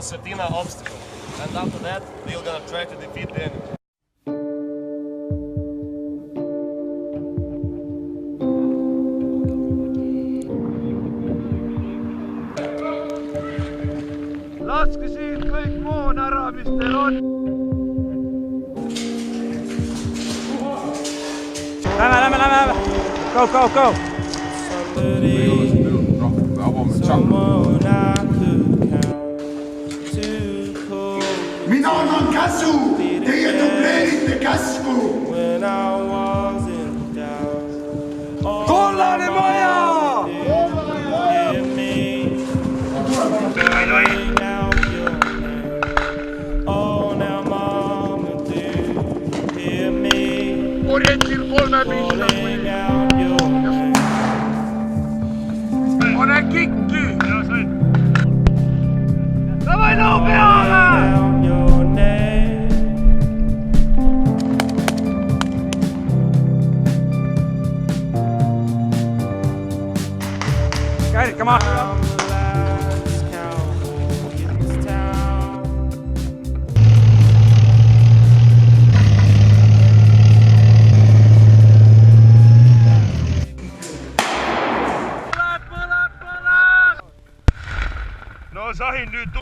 concertina obstacle. And after that, you're gonna try to defeat the enemy. Laske siit kõik moon ära, mis teil on. Lähme. Go. Mina annan käsu, teie dubleerite käsku. Kollane maja! Orientil 3 Pane kikki! Davai nõu peale! Käid, come on! No sain nüüd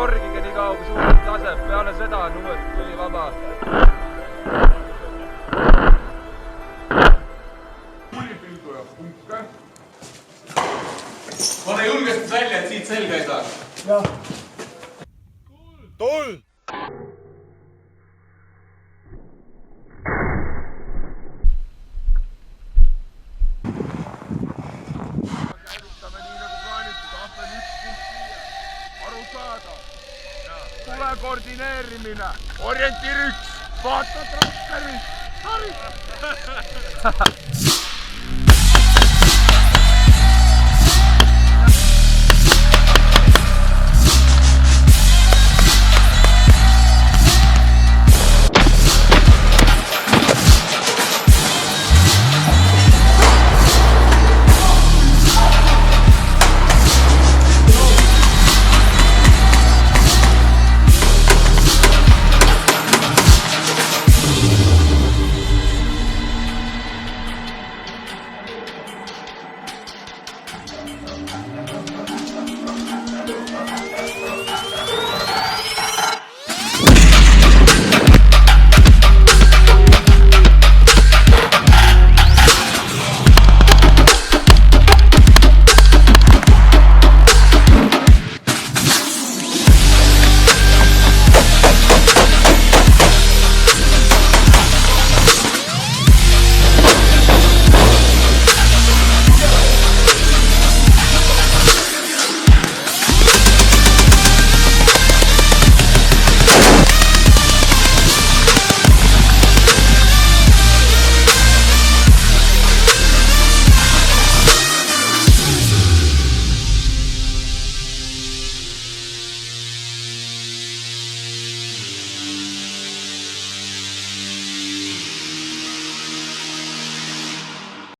orgige nii kaua, kui suurt laseb. Peale seda on uued tuli vaba. Mulipildu ja punke. Pane julgesti välja, et siit selga ei saa. Jah. Tuld! Käivitame nii nagu plaanitud. Ahven 1 punkt 5. Aru saada. Tule koordineerimine. Orientir 1. Vaata traktorit. Haris!